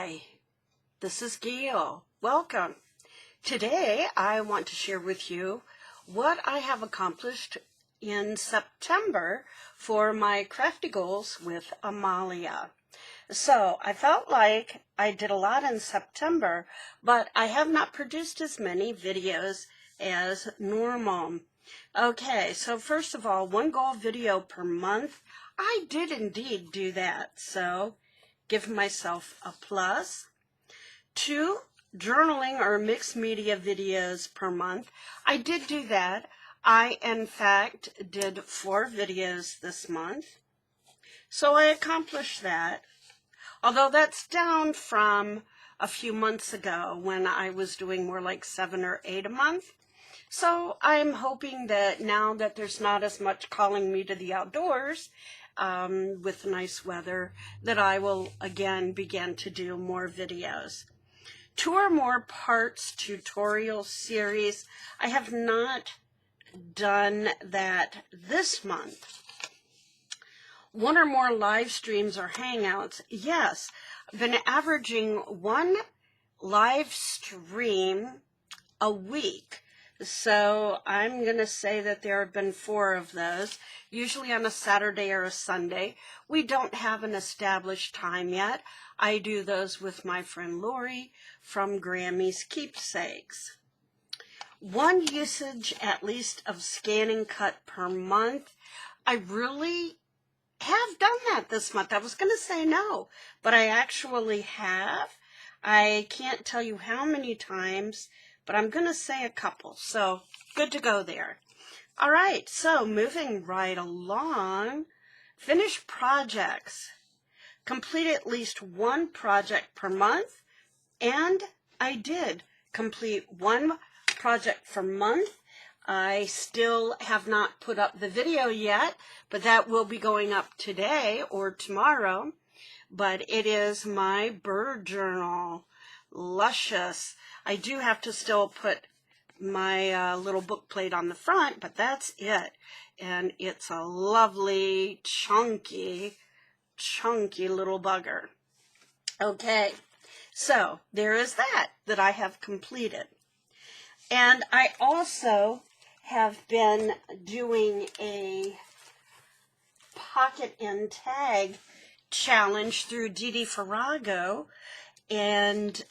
Hi, this is Gail. Welcome. Today I want to share with you what I have accomplished in September for my crafty goals with Amalia. So I felt like I did a lot in September, but I have not produced as many videos as normal. Okay, so first of all, one goal video per month. I did indeed do that, so give myself a plus. 2 journaling or mixed media videos per month. I did do that. I, in fact, did 4 videos this month. So I accomplished that. Although that's down from a few months ago when I was doing more like 7 or 8 a month. So I'm hoping that now that there's not as much calling me to the outdoors with nice weather, that I will again begin to do more videos. 2 or more parts tutorial series. I have not done that this month. 1 or more live streams or hangouts. Yes, I've been averaging 1 live stream a week. So I'm going to say that there have been 4 of those, usually on a Saturday or a Sunday. We don't have an established time yet. I do those with my friend Lori from Grammy's Keepsakes. 1 usage at least of scanning cut per month. I really have done that this month. I was going to say no, but I actually have. I can't tell you how many times, but I'm going to say a couple, so good to go there. All right, so moving right along, finish projects. Complete at least 1 project per month, and I did complete 1 project per month. I still have not put up the video yet, but that will be going up today or tomorrow. But it is my bird journal. Luscious. I do have to still put my little book plate on the front, but that's it. And it's a lovely, chunky little bugger. Okay, so there is that I have completed. And I also have been doing a pocket and tag challenge through Didi Farrago, and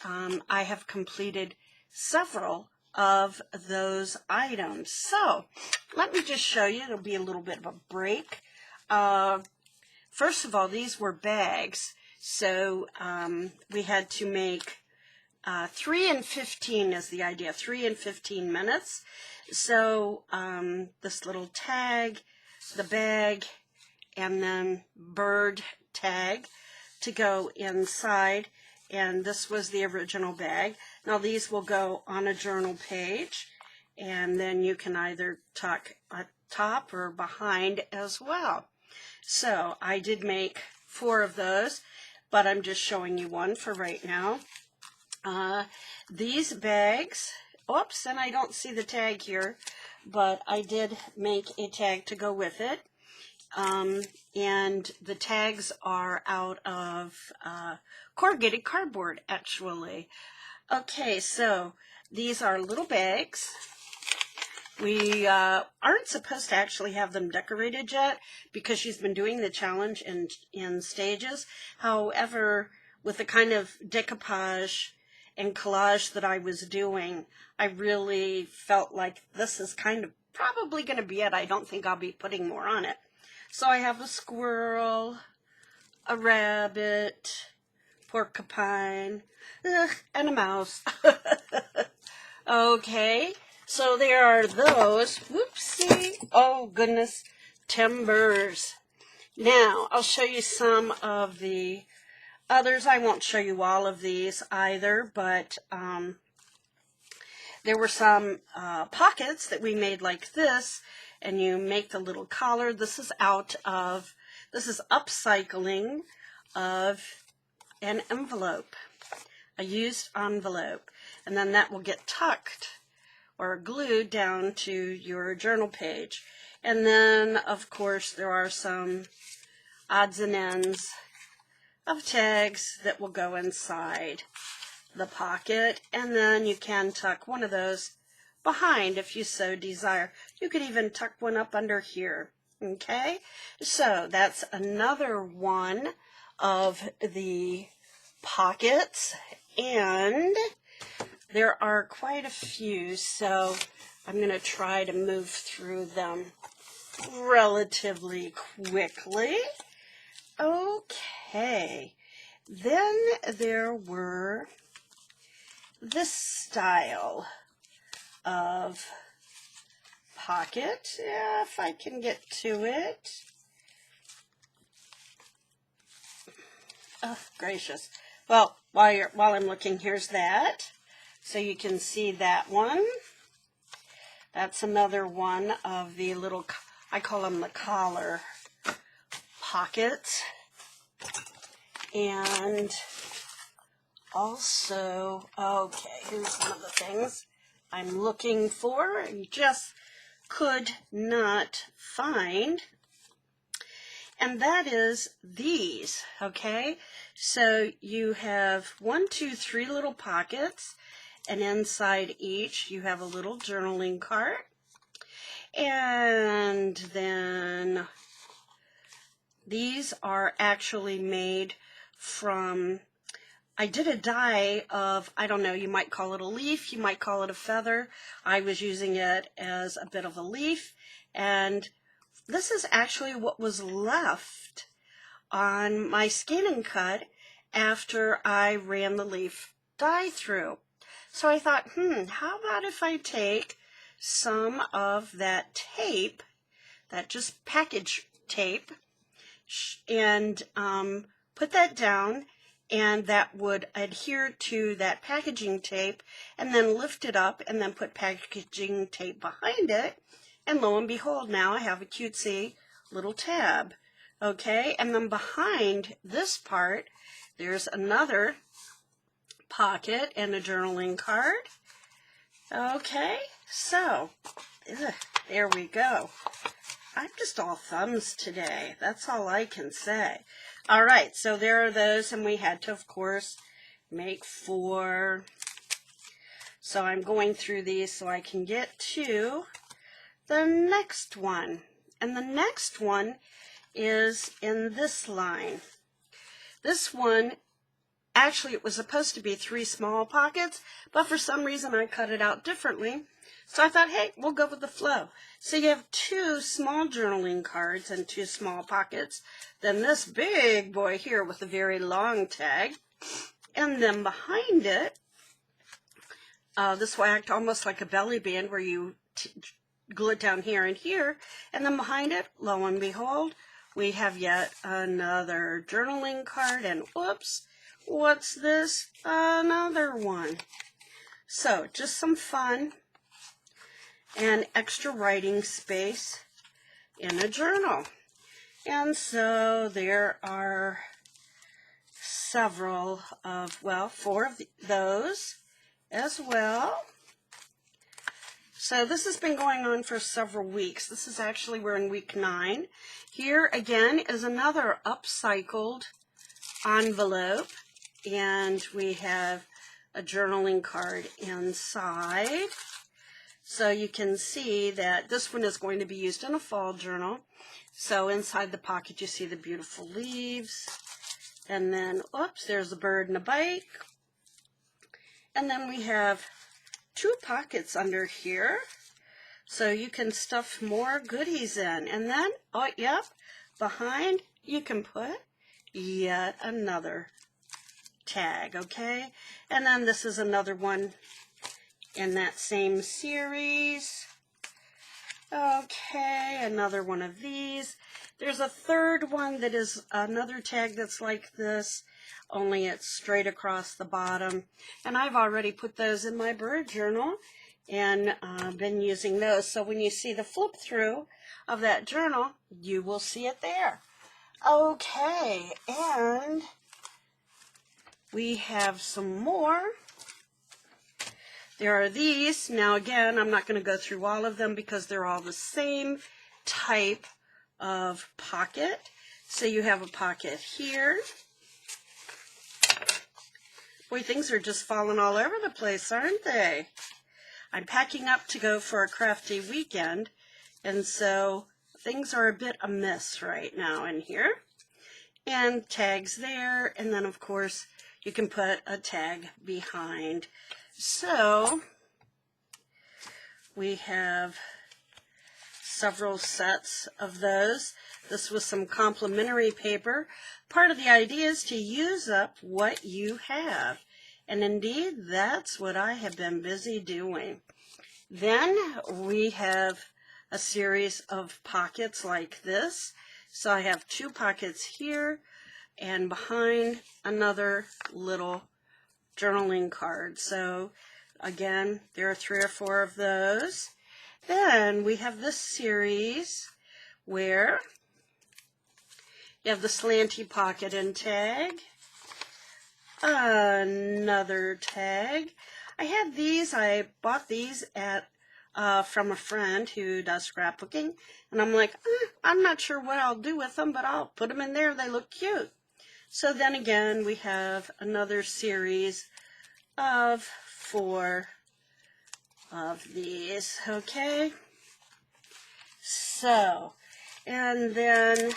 I have completed several of those items. So let me just show you. It'll be a little bit of a break. First of all, these were bags, so we had to make 3 and 15 is the idea, 3 and 15 minutes. So this little tag, the bag, and then bird tag to go inside, and this was the original bag. Now these will go on a journal page, and then you can either tuck a top or behind as well. So I did make 4 of those, but I'm just showing you 1 for right now. These bags, oops, and I don't see the tag here, but I did make a tag to go with it. And the tags are out of corrugated cardboard, actually. Okay, so these are little bags. We aren't supposed to actually have them decorated yet because she's been doing the challenge in stages. However, with the kind of decoupage and collage that I was doing, I really felt like this is kind of probably going to be it. I don't think I'll be putting more on it. So I have a squirrel, a rabbit, porcupine, and a mouse. Okay, so there are those. Whoopsie. Oh, goodness. Timbers. Now, I'll show you some of the others. I won't show you all of these either, but there were some pockets that we made like this, and you make the little collar. This is upcycling of an envelope, a used envelope, and then that will get tucked or glued down to your journal page. And then, of course, there are some odds and ends of tags that will go inside the pocket, and then you can tuck one of those behind if you so desire. You could even tuck one up under here. Okay, so that's another one of the pockets, and there are quite a few, so I'm going to try to move through them relatively quickly. Okay, then there were this style of pocket, if I can get to it. Oh, gracious. Well, while I'm looking, here's that. So you can see that one. That's another one of the little, I call them the collar pockets. And also, okay, here's one of the things I'm looking for and just could not find. And that is these, okay? So you have 1, 2, 3 little pockets, and inside each you have a little journaling card. And then these are actually made from, I did a die of, I don't know, you might call it a leaf, you might call it a feather. I was using it as a bit of a leaf, and this is actually what was left on my scan and cut after I ran the leaf die through. So I thought, how about if I take some of that tape, that just package tape, and put that down, and that would adhere to that packaging tape, and then lift it up and then put packaging tape behind it. And lo and behold, now I have a cutesy little tab. Okay, and then behind this part, there's another pocket and a journaling card. Okay, so, there we go. I'm just all thumbs today. That's all I can say. All right, so there are those, and we had to, of course, make 4. So I'm going through these so I can get to the next one. And the next one is in this line. This one, actually it was supposed to be 3 small pockets, but for some reason I cut it out differently. So I thought, hey, we'll go with the flow. So you have 2 small journaling cards and 2 small pockets. Then this big boy here with a very long tag. And then behind it, this will act almost like a belly band where you glue it down here and here. And then behind it, lo and behold, we have yet another journaling card. And whoops, what's this? Another one. So just some fun and extra writing space in a journal. And so there are several of, well, 4 of those as well. So this has been going on for several weeks. This is actually, we're in week 9. Here again is another upcycled envelope, and we have a journaling card inside. So you can see that this one is going to be used in a fall journal. So inside the pocket you see the beautiful leaves. And then, oops, there's a bird and a bike. And then we have 2 pockets under here. So you can stuff more goodies in. And then, oh, yep, behind you can put yet another tag, okay? And then this is another one in that same series. Okay, another one of these. There's a third one that is another tag that's like this, only it's straight across the bottom. And I've already put those in my bird journal and been using those. So when you see the flip through of that journal, you will see it there. Okay, and we have some more. There are these. Now again, I'm not going to go through all of them because they're all the same type of pocket. So you have a pocket here, Boy, things are just falling all over the place, aren't they? I'm packing up to go for a crafty weekend, and so things are a bit amiss right now in here. And tags there, and then of course you can put a tag behind. So we have several sets of those. This was some complimentary paper. Part of the idea is to use up what you have. And indeed, that's what I have been busy doing. Then we have a series of pockets like this. So I have 2 pockets here and behind another little journaling card. So again, there are 3 or 4 of those. Then we have this series where you have the Slanty Pocket and Tag, another tag. I had these, I bought these at from a friend who does scrapbooking, and I'm like, I'm not sure what I'll do with them, but I'll put them in there, they look cute. So then again, we have another series of 4 of these, okay? So, and then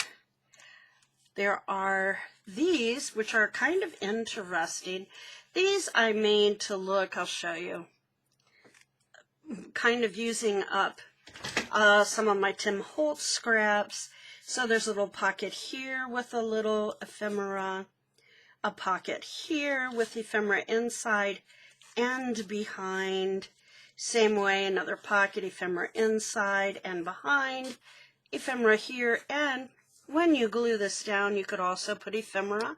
there are these, which are kind of interesting. These I made to look, I'll show you, kind of using up some of my Tim Holtz scraps. So there's a little pocket here with a little ephemera, a pocket here with ephemera inside and behind. Same way, another pocket, ephemera inside and behind, ephemera here, and when you glue this down, you could also put ephemera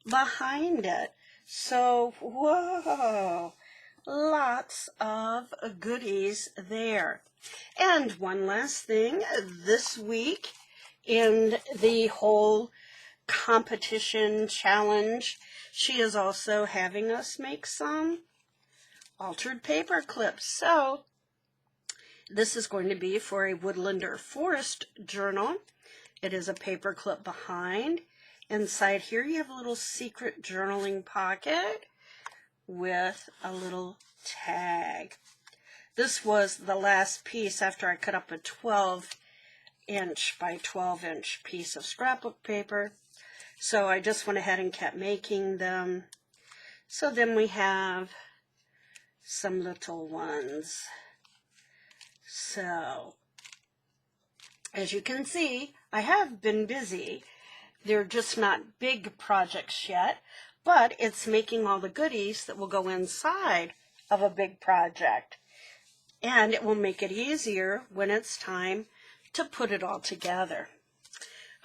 behind it. So, whoa, lots of goodies there. And one last thing, this week in the whole competition challenge, she is also having us make some altered paper clips. So this is going to be for a woodland or forest journal. It is a paper clip behind. Inside here you have a little secret journaling pocket with a little tag. This was the last piece after I cut up a 12-inch by 12-inch piece of scrapbook paper. So I just went ahead and kept making them. So then we have some little ones. So, as you can see, I have been busy. They're just not big projects yet, but it's making all the goodies that will go inside of a big project. And it will make it easier when it's time to put it all together.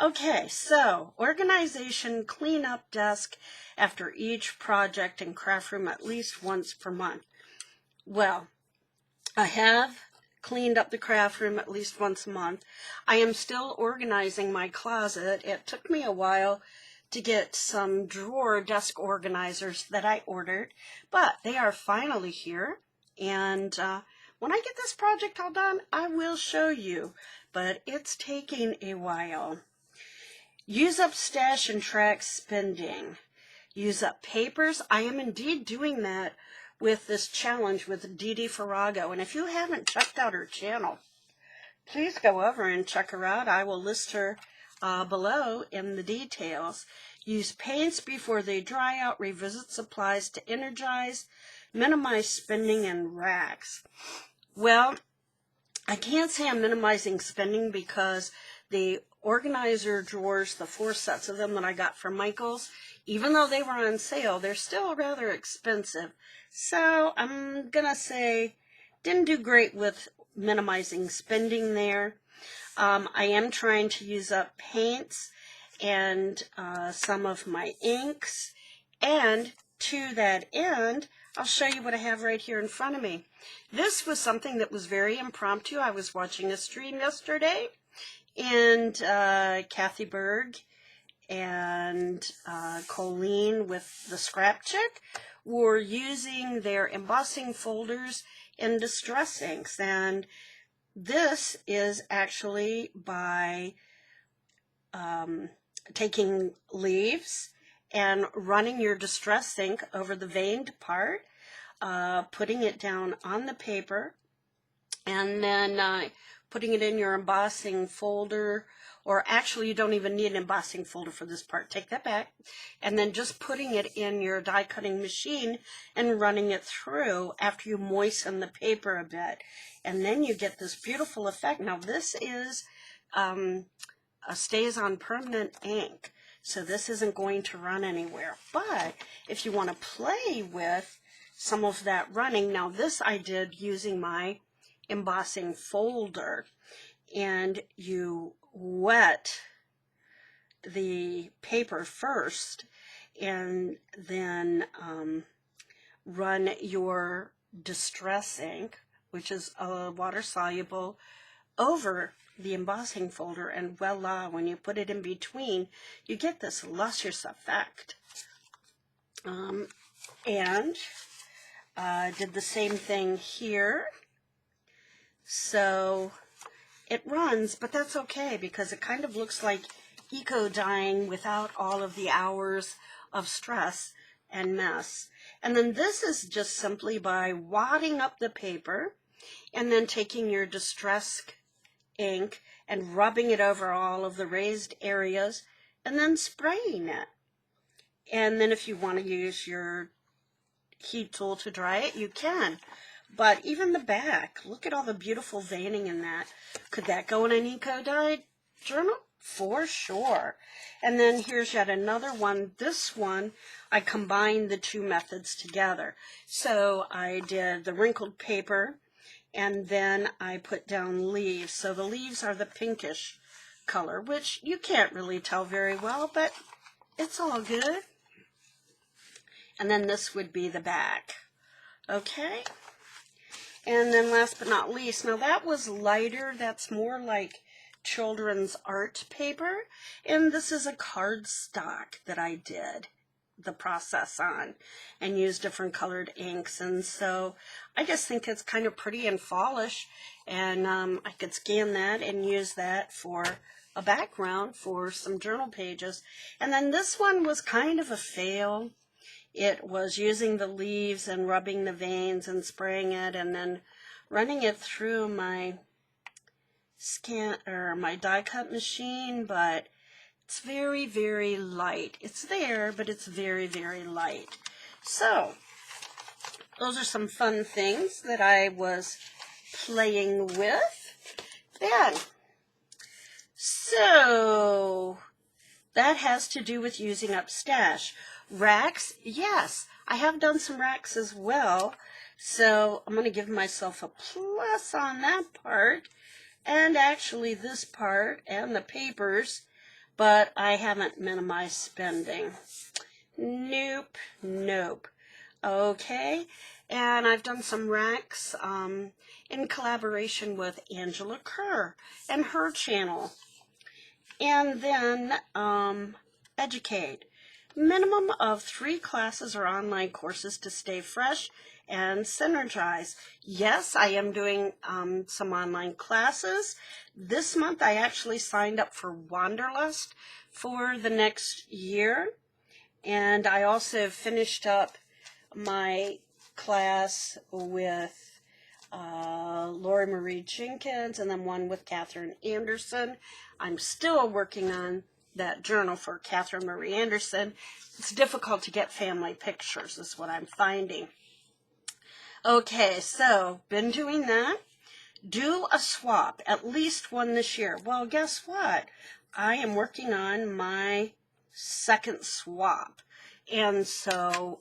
Okay, so organization cleanup desk after each project and craft room at least once per month. Well, I have cleaned up the craft room at least once a month. I am still organizing my closet. It took me a while to get some drawer desk organizers that I ordered, but they are finally here. And when I get this project all done, I will show you, but it's taking a while. Use up stash and track spending. Use up papers. I am indeed doing that with this challenge with Dee Dee Farrago. And if you haven't checked out her channel, please go over and check her out. I will list her below in the details. Use paints before they dry out. Revisit supplies to energize. Minimize spending in racks. Well, I can't say I'm minimizing spending because the organizer drawers, the 4 sets of them that I got from Michael's, even though they were on sale, they're still rather expensive. So I'm going to say didn't do great with minimizing spending there. I am trying to use up paints and some of my inks. And to that end, I'll show you what I have right here in front of me. This was something that was very impromptu. I was watching a stream yesterday, and Kathy Berg and Colleen with the Scrap Chick were using their embossing folders in distress inks. And this is actually by taking leaves and running your distress ink over the veined part, putting it down on the paper, and then putting it in your embossing folder, or actually you don't even need an embossing folder for this part, take that back, and then just putting it in your die cutting machine and running it through after you moisten the paper a bit, and then you get this beautiful effect. Now this is a stays on permanent ink, so this isn't going to run anywhere, but if you want to play with some of that running, now this I did using my embossing folder, and you wet the paper first and then run your distress ink, which is water soluble, over the embossing folder, and voila, when you put it in between, you get this luscious effect. And did the same thing here. So it runs, but that's okay because it kind of looks like eco dyeing without all of the hours of stress and mess. And then this is just simply by wadding up the paper and then taking your distress ink and rubbing it over all of the raised areas and then spraying it. And then if you want to use your heat tool to dry it, you can. But even the back, look at all the beautiful veining in that. Could that go in an eco-dyed journal? For sure. And then here's yet another one. This one, I combined the two methods together. So I did the wrinkled paper, and then I put down leaves. So the leaves are the pinkish color, which you can't really tell very well, but it's all good. And then this would be the back. Okay? And then last but not least, now that was lighter, that's more like children's art paper, and this is a cardstock that I did the process on and used different colored inks, and so I just think it's kind of pretty and fallish, and I could scan that and use that for a background for some journal pages. And then this one was kind of a fail. It was using the leaves and rubbing the veins and spraying it and then running it through my my die cut machine, but it's very, very light. It's there, but it's very, very light. So those are some fun things that I was playing with then. So that has to do with using up stash. Racks, yes, I have done some racks as well, so I'm going to give myself a plus on that part, and actually this part and the papers, but I haven't minimized spending. Nope, nope. Okay, and I've done some racks in collaboration with Angela Kerr and her channel. And then Educate. Minimum of 3 classes or online courses to stay fresh and synergize. Yes, I am doing some online classes. This month I actually signed up for Wanderlust for the next year. And I also finished up my class with Lori Marie Jenkins and then one with Catherine Anderson. I'm still working on that journal for Catherine Marie Anderson. It's difficult to get family pictures, is what I'm finding. Okay, so been doing that. Do a swap, at least one this year. Well, guess what? I am working on my second swap. And so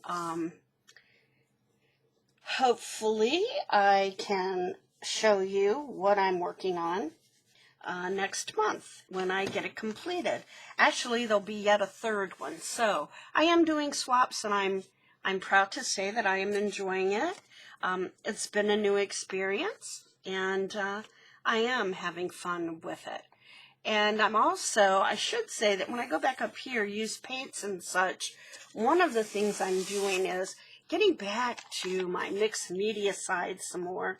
hopefully I can show you what I'm working on next month when I get it completed. Actually, there'll be yet a third one. So I am doing swaps, and I'm proud to say that I am enjoying it. It's been a new experience, and I am having fun with it. And I'm also, I should say that when I go back up here, use paints and such, one of the things I'm doing is getting back to my mixed media side some more.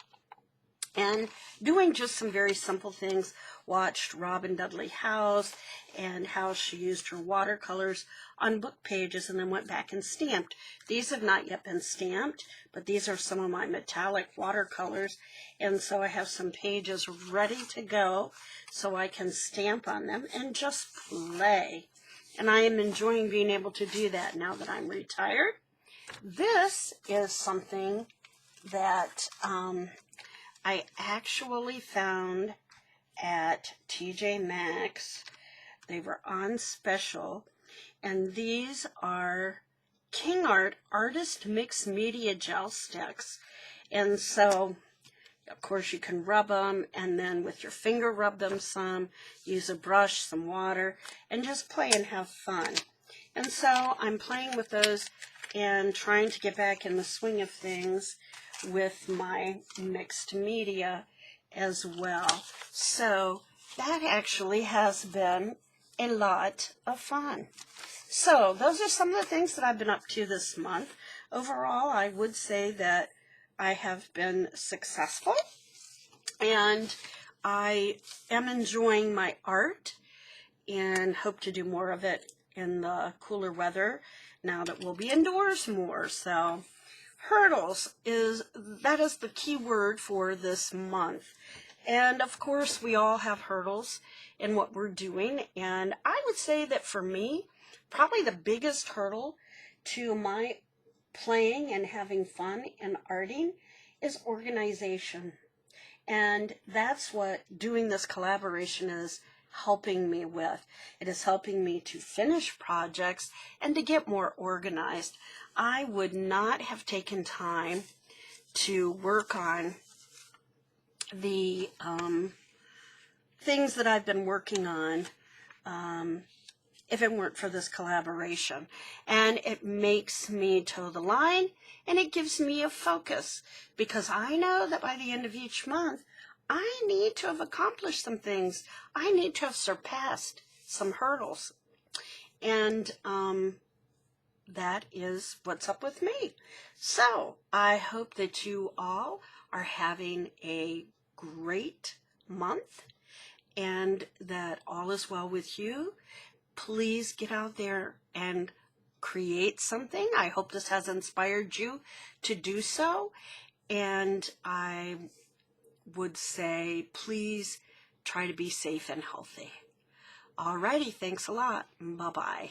and doing just some very simple things. Watched Robin Dudley House and how she used her watercolors on book pages and then went back and stamped. These have not yet been stamped, but these are some of my metallic watercolors, and so I have some pages ready to go so I can stamp on them and just play. And I am enjoying being able to do that now that I'm retired. This is something that I actually found at TJ Maxx. They were on special, and these are King Art Artist Mixed Media Gel Sticks. And so, of course, you can rub them, and then with your finger rub them some, use a brush, some water, and just play and have fun. And so I'm playing with those and trying to get back in the swing of things with my mixed media as well. So that actually has been a lot of fun. So those are some of the things that I've been up to this month. Overall, I would say that I have been successful, and I am enjoying my art and hope to do more of it in the cooler weather now that we'll be indoors more. So hurdles that is the key word for this month. And of course, we all have hurdles in what we're doing. And I would say that for me, probably the biggest hurdle to my playing and having fun and arting is organization. And that's what doing this collaboration is helping me with. It is helping me to finish projects and to get more organized. I would not have taken time to work on the things that I've been working on if it weren't for this collaboration. And it makes me toe the line, and it gives me a focus, because I know that by the end of each month, I need to have accomplished some things. I need to have surpassed some hurdles. And that is what's up with me. So I hope that you all are having a great month and that all is well with you. Please get out there and create something. I hope this has inspired you to do so. And I would say, please try to be safe and healthy. Alrighty, thanks a lot. Bye-bye.